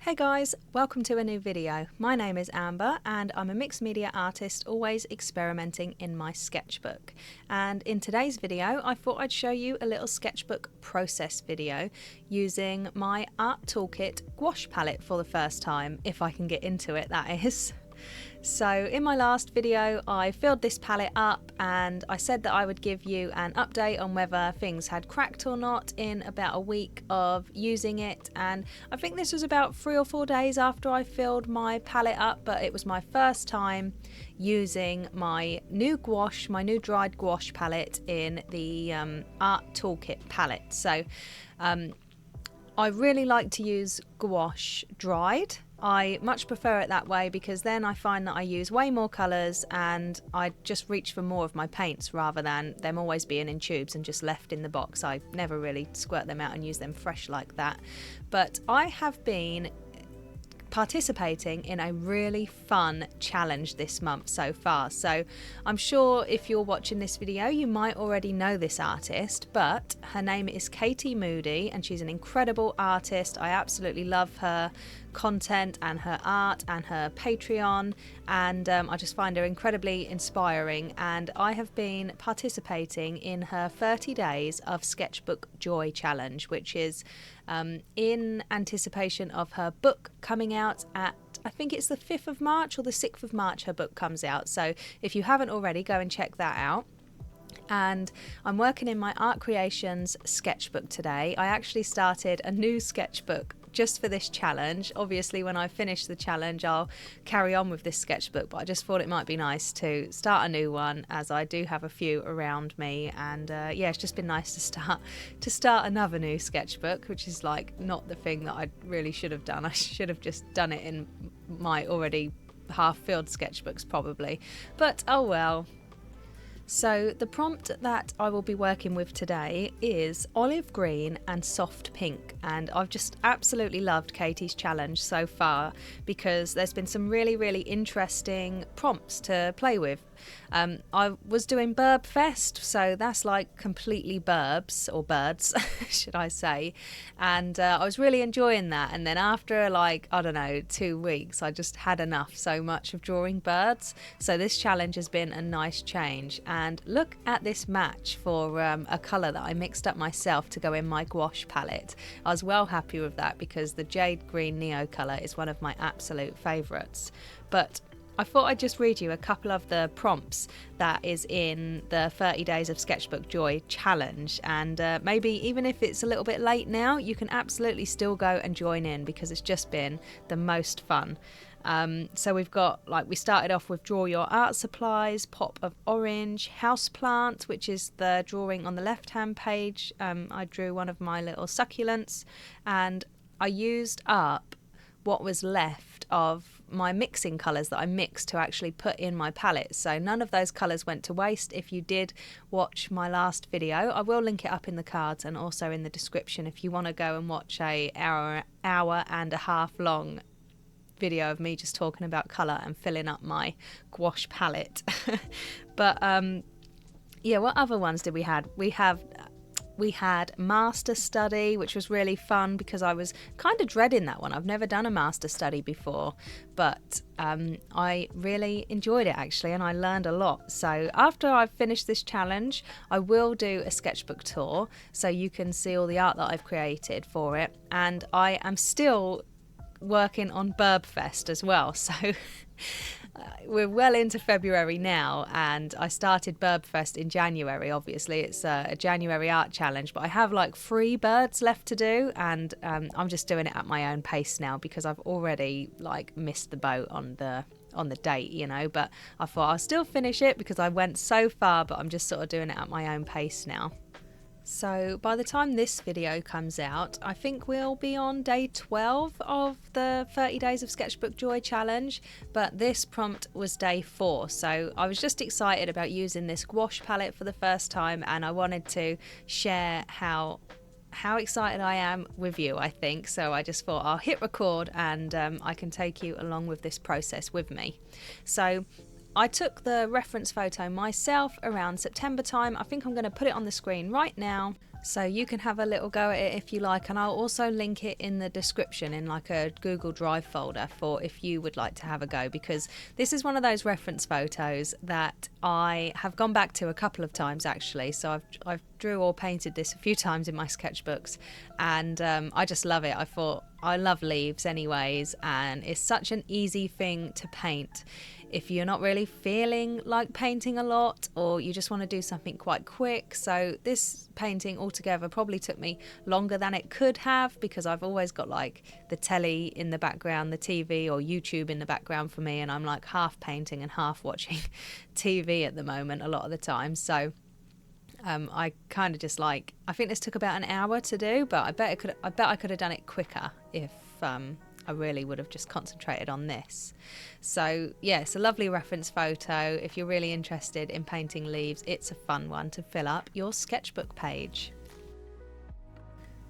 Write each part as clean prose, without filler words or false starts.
Hey guys, welcome to a new video. My name is Amber and I'm a mixed media artist always experimenting in my sketchbook. And in today's video I thought I'd show you a little sketchbook process video using my Art Toolkit gouache palette for the first time, if I can get into it, that is. So in my last video I filled this palette up and I said that I would give you an update on whether things had cracked or not in about a week of using it, and I think this was about 3 or 4 days after I filled my palette up, but it was my first time using my new gouache, my new dried gouache palette in the Art Toolkit palette. So I really like to use gouache dried. I much prefer it that way because then I find that I use way more colours and I just reach for more of my paints rather than them always being in tubes and just left in the box. I never really squirt them out and use them fresh like that. But I have been participating in a really fun challenge this month so far. So I'm sure if you're watching this video you might already know this artist, but her name is Katie Moody and she's an incredible artist. I absolutely love her content and her art and her Patreon, and I just find her incredibly inspiring, and I have been participating in her 30 days of Sketchbook Joy challenge, which is in anticipation of her book coming out at, I think it's the 5th of March or the 6th of March her book comes out. So if you haven't already, go and check that out. And I'm working in my Art Creations sketchbook today. I actually started a new sketchbook just for this challenge. Obviously when I finish the challenge I'll carry on with this sketchbook, but I just thought it might be nice to start a new one as I do have a few around me, and yeah, it's just been nice to start another new sketchbook, which is like not the thing that I really should have done. I should have just done it in my already half-filled sketchbooks probably, but oh well. So the prompt that I will be working with today is olive green and soft pink, and I've just absolutely loved Katie's challenge so far because there's been some really interesting prompts to play with. I was doing Burb Fest, so that's like completely burbs, or birds should I say, and I was really enjoying that, and then after like, I don't know, 2 weeks I just had enough so much of drawing birds, so this challenge has been a nice change. And look at this match for a colour that I mixed up myself to go in my gouache palette. I was well happy with that because the jade green neo colour is one of my absolute favourites. But I thought I'd just read you a couple of the prompts that is in the 30 Days of Sketchbook Joy challenge, and maybe even if it's a little bit late now you can absolutely still go and join in because it's just been the most fun. So we've got, like, we started off with draw your art supplies, pop of orange, houseplant, which is the drawing on the left hand page. I drew one of my little succulents and I used up what was left of my mixing colours that I mixed to actually put in my palette, so none of those colours went to waste. If you did watch my last video, I will link it up in the cards and also in the description if you want to go and watch a hour and a half long video of me just talking about colour and filling up my gouache palette. But yeah, what other ones did we have? We had Master Study, which was really fun because I was kind of dreading that one. I've never done a Master Study before, but I really enjoyed it actually, and I learned a lot. So after I've finished this challenge, I will do a sketchbook tour so you can see all the art that I've created for it. And I am still working on Burb Fest as well, so we're well into February now, and I started Burb Fest in January. Obviously it's a January art challenge, but I have like 3 birds left to do, and I'm just doing it at my own pace now because I've already like missed the boat on the date, you know, but I thought I'll still finish it because I went so far, but I'm just sort of doing it at my own pace now. So by the time this video comes out, I think we'll be on day 12 of the 30 Days of Sketchbook Joy challenge, but this prompt was day 4. So I was just excited about using this gouache palette for the first time, and I wanted to share how excited I am with you, I think. So I just thought I'll hit record and I can take you along with this process with me. So I took the reference photo myself around September time. I think I'm going to put it on the screen right now. So you can have a little go at it if you like, and I'll also link it in the description in like a Google Drive folder for if you would like to have a go, because this is one of those reference photos that I have gone back to a couple of times actually. So I've drew or painted this a few times in my sketchbooks, and I just love it. I thought I love leaves anyways, and it's such an easy thing to paint if you're not really feeling like painting a lot, or you just want to do something quite quick. So this painting altogether probably took me longer than it could have, because I've always got like the telly in the background, the TV or YouTube in the background for me, and I'm like half painting and half watching TV at the moment a lot of the time. So I kind of just like, I think this took about an hour to do, but I bet I could have done it quicker if I really would have just concentrated on this. So yeah, it's a lovely reference photo. If you're really interested in painting leaves, it's a fun one to fill up your sketchbook page.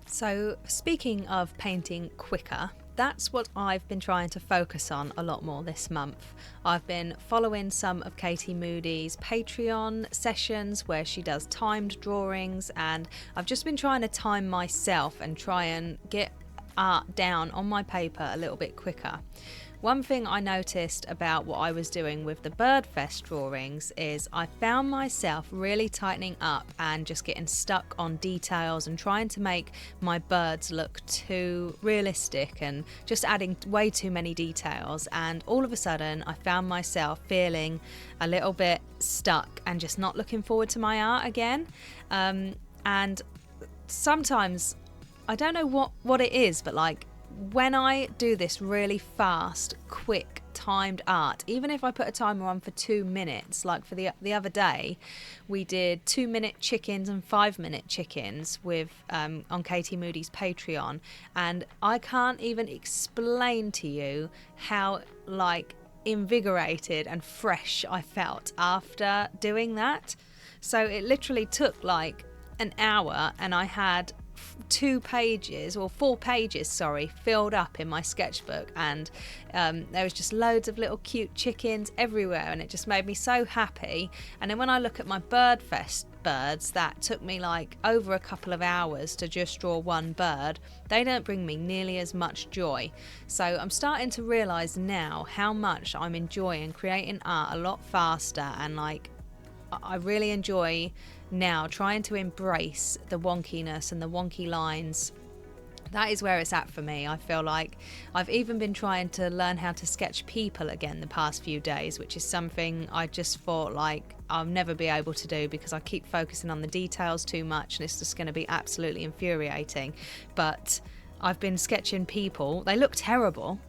So speaking of painting quicker, that's what I've been trying to focus on a lot more this month. I've been following some of Katie Moody's Patreon sessions where she does timed drawings, and I've just been trying to time myself and try and get art down on my paper a little bit quicker. One thing I noticed about what I was doing with the Birdfest drawings is I found myself really tightening up and just getting stuck on details and trying to make my birds look too realistic and just adding way too many details, and all of a sudden I found myself feeling a little bit stuck and just not looking forward to my art again. And sometimes I don't know what it is, but like when I do this really fast, quick, timed art, even if I put a timer on for 2 minutes, like for the other day, we did 2-minute chickens and 5-minute chickens with on Katie Moody's Patreon, and I can't even explain to you how like invigorated and fresh I felt after doing that. So it literally took like an hour, and I had 4 pages filled up in my sketchbook, and there was just loads of little cute chickens everywhere, and it just made me so happy. And then when I look at my Birdfest birds that took me like over a couple of hours to just draw one bird, they don't bring me nearly as much joy. So I'm starting to realize now how much I'm enjoying creating art a lot faster, and like I really enjoy now trying to embrace the wonkiness and the wonky lines. That is where it's at for me. I feel like I've even been trying to learn how to sketch people again the past few days, which is something I just thought like I'll never be able to do because I keep focusing on the details too much, and it's just going to be absolutely infuriating. But I've been sketching people. They look terrible,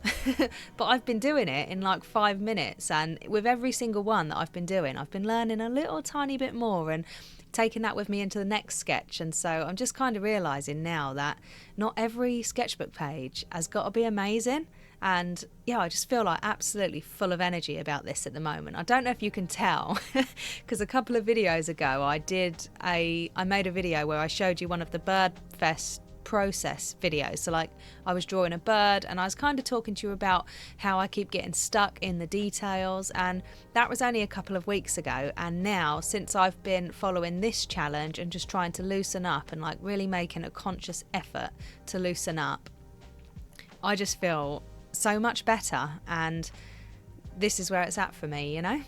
but I've been doing it in like 5 minutes, and with every single one that I've been doing, I've been learning a little tiny bit more and taking that with me into the next sketch. And so I'm just kind of realizing now that not every sketchbook page has got to be amazing. And yeah, I just feel like absolutely full of energy about this at the moment. I don't know if you can tell because a couple of videos ago I made a video where I showed you one of the Birdfest process videos. So like I was drawing a bird, and I was kind of talking to you about how I keep getting stuck in the details, and that was only a couple of weeks ago. And now, since I've been following this challenge and just trying to loosen up and like really making a conscious effort to loosen up, I just feel so much better, and this is where it's at for me, you know.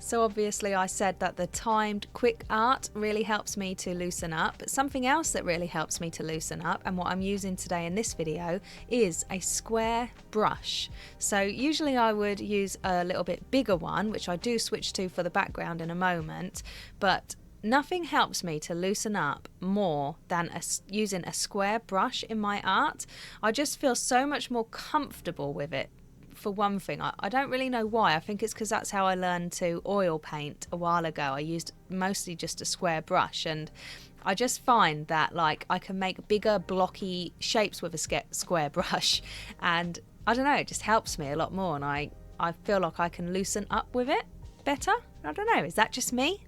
So obviously I said that the timed quick art really helps me to loosen up, but something else that really helps me to loosen up, and what I'm using today in this video, is a square brush. So usually I would use a little bit bigger one, which I do switch to for the background in a moment, but nothing helps me to loosen up more than using a square brush in my art. I just feel so much more comfortable with it. For one thing, I don't really know why. I think it's because that's how I learned to oil paint a while ago. I used mostly just a square brush, and I just find that like I can make bigger blocky shapes with a square brush, and I don't know, it just helps me a lot more, and I feel like I can loosen up with it better. I don't know, is that just me?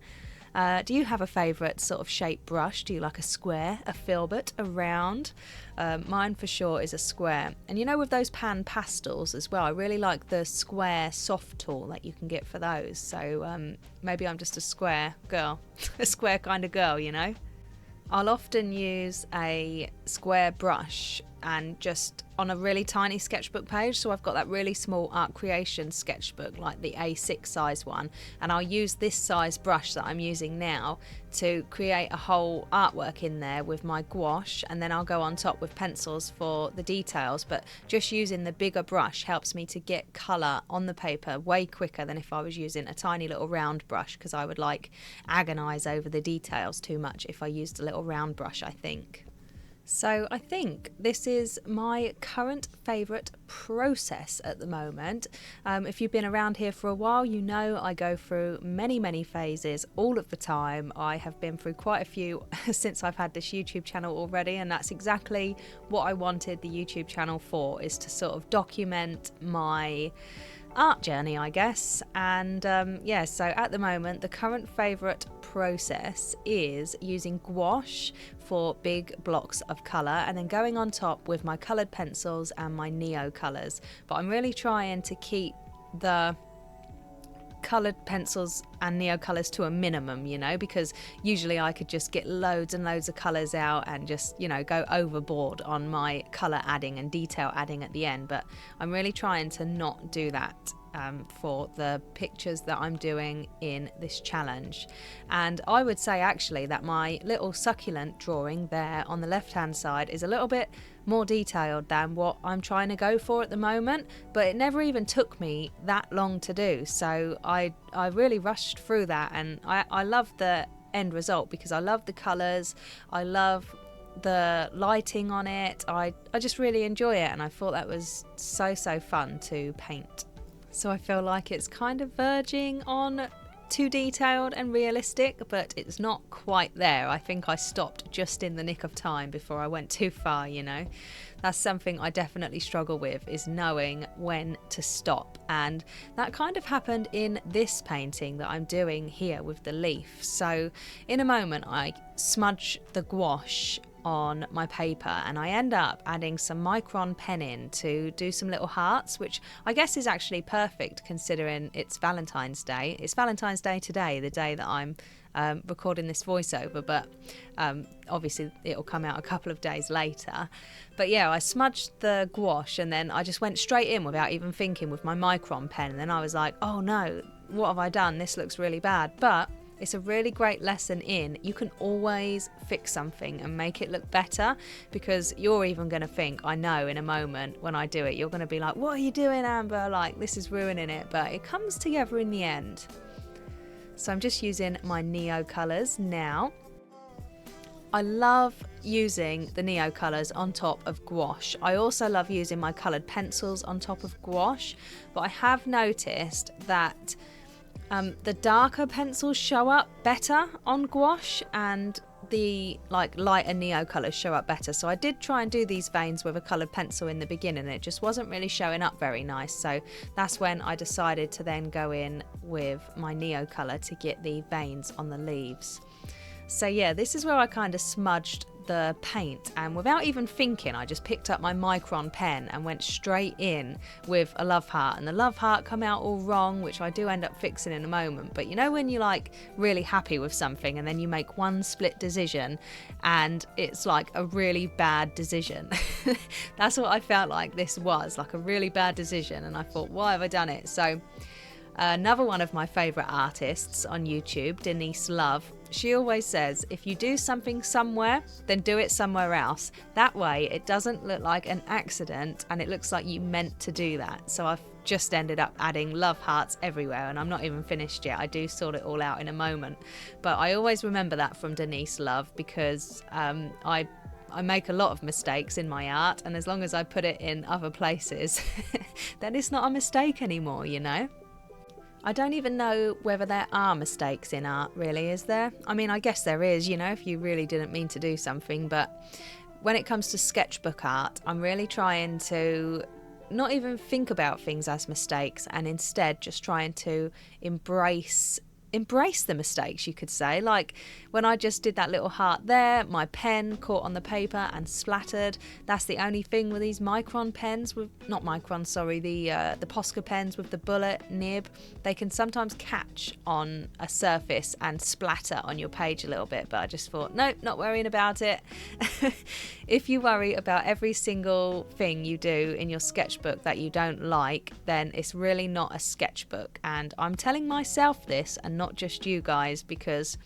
Do you have a favourite sort of shape brush? Do you like a square, a filbert, a round? Mine for sure is a square. And you know, with those pan pastels as well, I really like the square soft tool that you can get for those. So maybe I'm just a square girl, a square kind of girl, you know? I'll often use a square brush and just on a really tiny sketchbook page. So I've got that really small art creation sketchbook, like the A6 size one, and I'll use this size brush that I'm using now to create a whole artwork in there with my gouache, and then I'll go on top with pencils for the details. But just using the bigger brush helps me to get colour on the paper way quicker than if I was using a tiny little round brush, because I would like agonise over the details too much if I used a little round brush, I think. So I think this is my current favourite process at the moment. If you've been around here for a while, you know I go through many phases all of the time. I have been through quite a few since I've had this YouTube channel already, and that's exactly what I wanted the YouTube channel for, is to sort of document my art journey, I guess. And yeah, so at the moment the current favourite process is using gouache for big blocks of colour and then going on top with my coloured pencils and my neo colours. But I'm really trying to keep the coloured pencils and neo colours to a minimum, you know, because usually I could just get loads and loads of colours out and just, you know, go overboard on my colour adding and detail adding at the end. But I'm really trying to not do that for the pictures that I'm doing in this challenge. And I would say actually that my little succulent drawing there on the left hand side is a little bit more detailed than what I'm trying to go for at the moment, but it never even took me that long to do. So I really rushed through that, and I love the end result because I love the colours, I love the lighting on it, I just really enjoy it, and I thought that was so fun to paint. So I feel like it's kind of verging on too detailed and realistic, but it's not quite there. I think I stopped just in the nick of time before I went too far, you know. That's something I definitely struggle with, is knowing when to stop. And that kind of happened in this painting that I'm doing here with the leaf. So in a moment I smudge the gouache on my paper and I end up adding some micron pen in to do some little hearts, which I guess is actually perfect considering it's Valentine's Day. It's Valentine's Day today, the day that I'm recording this voiceover, but obviously it'll come out a couple of days later. But yeah, I smudged the gouache and then I just went straight in without even thinking with my micron pen, and then I was like, oh no, what have I done? This looks really bad. But it's a really great lesson in you can always fix something and make it look better, because you're even going to think, I know in a moment when I do it, you're going to be like, what are you doing, Amber? Like, this is ruining it. But it comes together in the end. So I'm just using my neo colours now. I love using the neo colours on top of gouache. I also love using my coloured pencils on top of gouache, but I have noticed that the darker pencils show up better on gouache and the lighter neo colours show up better. So I did try and do these veins with a coloured pencil in the beginning and it just wasn't really showing up very nice. So that's when I decided to then go in with my neo colour to get the veins on the leaves. So yeah, this is where I kind of smudged the paint, and without even thinking I just picked up my micron pen and went straight in with a love heart, and the love heart come out all wrong, which I do end up fixing in a moment. But you know when you're like really happy with something and then you make one split decision and it's like a really bad decision. That's what I felt like this was, like a really bad decision, and I thought, why have I done it? So another one of my favourite artists on YouTube, Denise Love, she always says, if you do something somewhere, then do it somewhere else. That way it doesn't look like an accident and it looks like you meant to do that. So I've just ended up adding love hearts everywhere, and I'm not even finished yet. I do sort it all out in a moment. But I always remember that from Denise Love, because I make a lot of mistakes in my art, and as long as I put it in other places, then it's not a mistake anymore, you know? I don't even know whether there are mistakes in art, really, is there? I mean, I guess there is, you know, if you really didn't mean to do something, but when it comes to sketchbook art, I'm really trying to not even think about things as mistakes, and instead just trying to embrace embrace the mistakes, you could say. Like when I just did that little heart there, my pen caught on the paper and splattered. That's the only thing with these micron pens, with not micron, sorry, the Posca pens with the bullet nib. They can sometimes catch on a surface and splatter on your page a little bit, but I just thought, nope, not worrying about it. If you worry about every single thing you do in your sketchbook that you don't like, then it's really not a sketchbook. And I'm telling myself this and not just you guys, because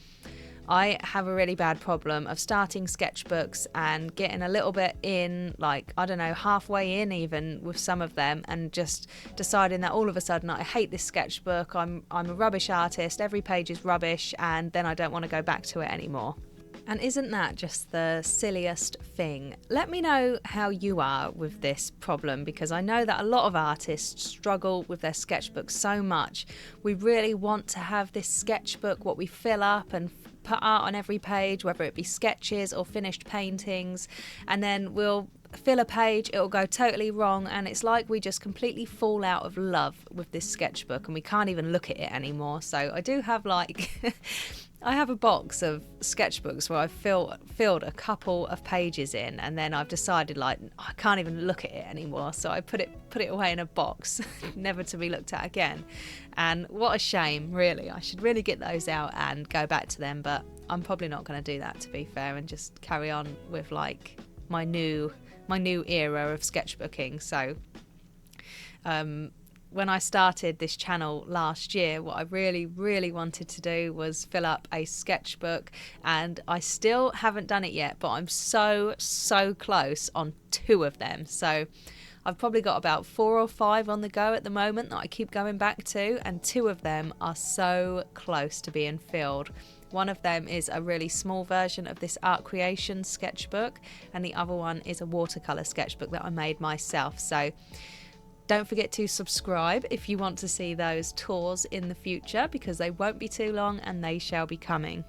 I have a really bad problem of starting sketchbooks and getting a little bit in, like, I don't know, halfway in even with some of them, and just deciding that all of a sudden I hate this sketchbook, I'm a rubbish artist, every page is rubbish, and then I don't want to go back to it anymore. And isn't that just the silliest thing? Let me know how you are with this problem, because I know that a lot of artists struggle with their sketchbook so much. We really want to have this sketchbook, what we fill up and put art on every page, whether it be sketches or finished paintings, and then we'll fill a page, it'll go totally wrong, and it's like we just completely fall out of love with this sketchbook and we can't even look at it anymore. So I do have like I have a box of sketchbooks where I've filled a couple of pages in, and then I've decided, like, I can't even look at it anymore, so I put it away in a box never to be looked at again. And what a shame, really. I should really get those out and go back to them, but I'm probably not going to do that, to be fair, and just carry on with like my new era of sketchbooking. So when I started this channel last year, what I really wanted to do was fill up a sketchbook, and I still haven't done it yet, but I'm so close on 2 of them. So I've probably got about 4 or 5 on the go at the moment that I keep going back to, and 2 of them are so close to being filled. One of them is a really small version of this art creation sketchbook, and the other one is a watercolor sketchbook that I made myself. So don't forget to subscribe if you want to see those tours in the future, because they won't be too long and they shall be coming.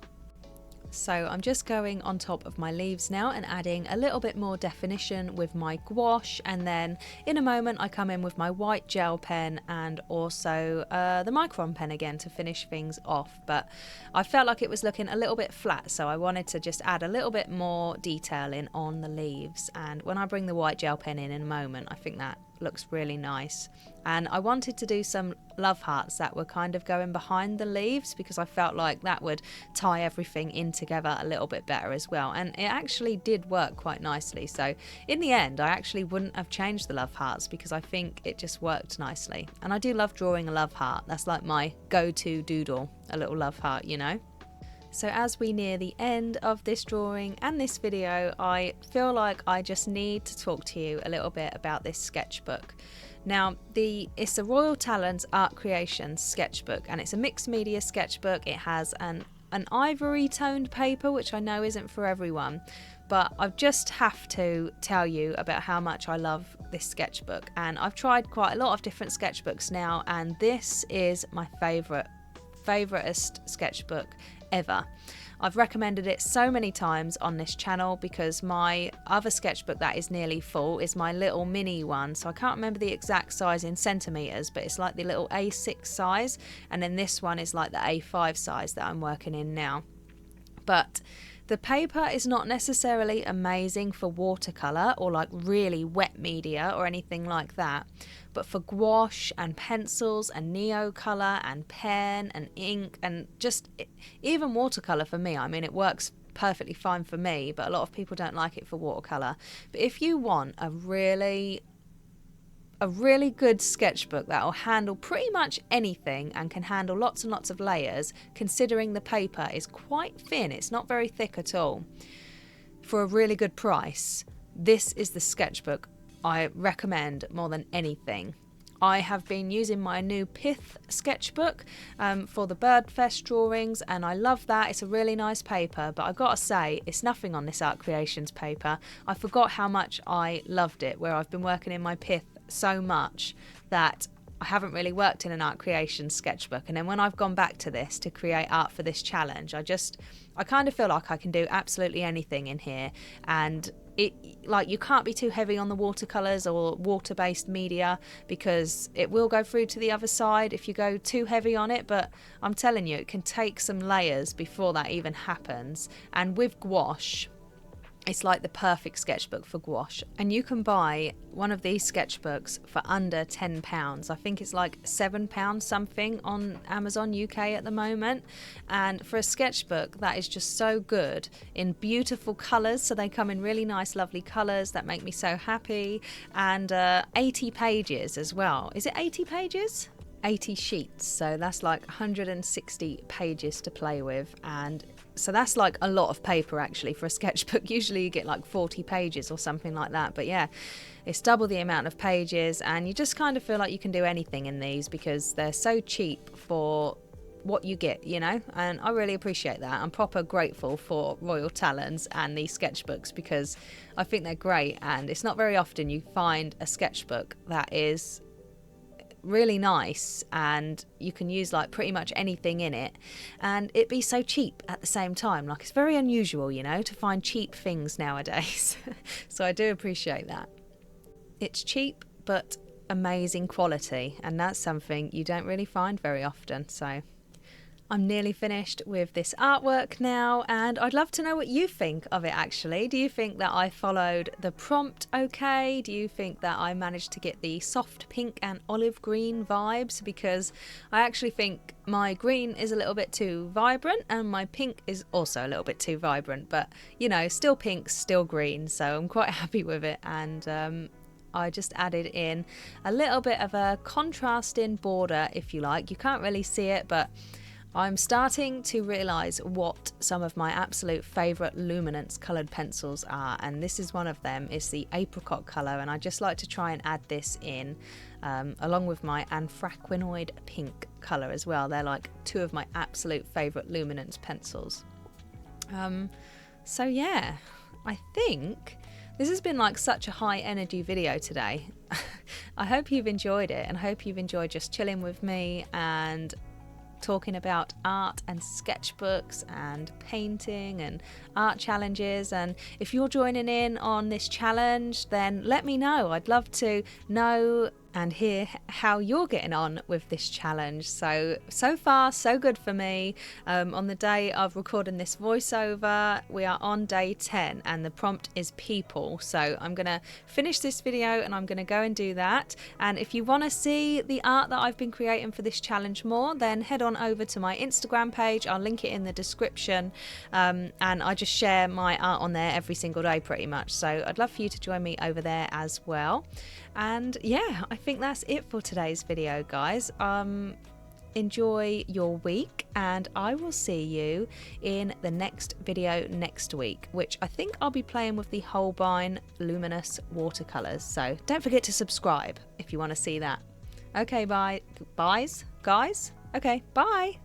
So I'm just going on top of my leaves now and adding a little bit more definition with my gouache, and then in a moment I come in with my white gel pen and also the micron pen again to finish things off. But I felt like it was looking a little bit flat, so I wanted to just add a little bit more detail in on the leaves, and when I bring the white gel pen in a moment, I think that looks really nice. And I wanted to do some love hearts that were kind of going behind the leaves, because I felt like that would tie everything in together a little bit better as well, and it actually did work quite nicely. So in the end I actually wouldn't have changed the love hearts, because I think it just worked nicely, and I do love drawing a love heart. That's like my go-to doodle, a little love heart, you know. So as we near the end of this drawing and this video, I feel like I just need to talk to you a little bit about this sketchbook. Now, it's a Royal Talens Art Creation sketchbook, and it's a mixed media sketchbook. It has an ivory toned paper, which I know isn't for everyone, but I just have to tell you about how much I love this sketchbook. And I've tried quite a lot of different sketchbooks now, and this is my favoritist sketchbook ever. I've recommended it so many times on this channel, because my other sketchbook that is nearly full is my little mini one, so I can't remember the exact size in centimeters, but it's like the little A6 size, and then this one is like the A5 size that I'm working in now. But the paper is not necessarily amazing for watercolor or like really wet media or anything like that, but for gouache and pencils and neocolor and pen and ink and just even watercolor for me, I mean, it works perfectly fine for me, but a lot of people don't like it for watercolor. But if you want a really good sketchbook that will handle pretty much anything and can handle lots and lots of layers, considering the paper is quite thin, it's not very thick at all, for a really good price, this is the sketchbook I recommend more than anything. I have been using my new Pith sketchbook for the Birdfest drawings, and I love that. It's a really nice paper, but I've got to say, it's nothing on this Art Creations paper. I forgot how much I loved it, where I've been working in my Pith so much that I haven't really worked in an Art Creations sketchbook. And then when I've gone back to this to create art for this challenge, I kind of feel like I can do absolutely anything in here, and like, you can't be too heavy on the watercolors or water-based media because it will go through to the other side if you go too heavy on it. But I'm telling you, it can take some layers before that even happens. And with gouache, it's like the perfect sketchbook for gouache. And you can buy one of these sketchbooks for under £10. I think it's like £7 something on Amazon UK at the moment. And for a sketchbook that is just so good in beautiful colours, so they come in really nice lovely colours that make me so happy. And 80 pages as well. Is it 80 pages? 80 sheets, so that's like 160 pages to play with, and so that's like a lot of paper actually for a sketchbook. Usually you get like 40 pages or something like that, but yeah, it's double the amount of pages, and you just kind of feel like you can do anything in these because they're so cheap for what you get, you know. And I really appreciate that. I'm proper grateful for Royal Talens and these sketchbooks because I think they're great, and it's not very often you find a sketchbook that is really nice and you can use like pretty much anything in it and it be so cheap at the same time. Like, it's very unusual, you know, to find cheap things nowadays. So I do appreciate that. It's cheap but amazing quality, and that's something you don't really find very often. So I'm nearly finished with this artwork now, and I'd love to know what you think of it actually. Do you think that I followed the prompt okay? Do you think that I managed to get the soft pink and olive green vibes? Because I actually think my green is a little bit too vibrant and my pink is also a little bit too vibrant, but you know, still pink, still green, so I'm quite happy with it. And I just added in a little bit of a contrasting border, if you like. You can't really see it, but I'm starting to realise what some of my absolute favourite luminance coloured pencils are, and this is one of them. It's the apricot colour, and I just like to try and add this in along with my anthraquinoid pink colour as well. They're like two of my absolute favourite luminance pencils. So yeah, I think this has been like such a high energy video today. I hope you've enjoyed it, and I hope you've enjoyed just chilling with me and talking about art and sketchbooks and painting and art challenges. And if you're joining in on this challenge, then let me know. I'd love to know and hear how you're getting on with this challenge. So far so good for me. On the day of recording this voiceover, we are on day 10 and the prompt is people. So I'm gonna finish this video and I'm gonna go and do that. And if you want to see the art that I've been creating for this challenge more, then head on over to my Instagram page. I'll link it in the description, and I just share my art on there every single day pretty much. So I'd love for you to join me over there as well. And yeah, I think that's it for today's video, guys. Enjoy your week, and I will see you in the next video next week, which I think I'll be playing with the Holbein luminous watercolors. So don't forget to subscribe if you want to see that. Okay, bye. Guys? Okay, bye.